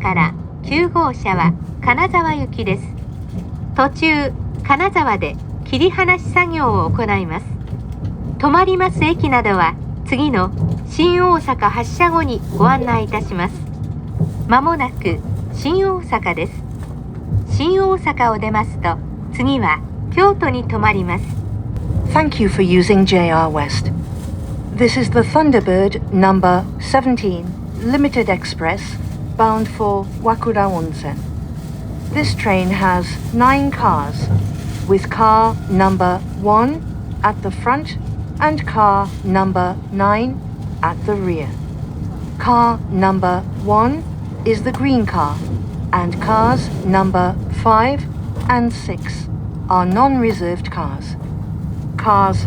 から9号車は金沢行きです。途中、金沢で切り離し作業を行います。止まります駅などは次の新大阪発車後にご案内いたします。まもなく新大阪です。新大阪を出ますと次は京都に止まります。Thank you for using JR West. This is the Thunderbird number 17 Limited Express bound for Wakura-Onsen. This train has 9 cars, with car number 1 at the front and car number 9 at the rear. Car number 1 is the green car, and cars number 5 and 6 are non-reserved cars. Cars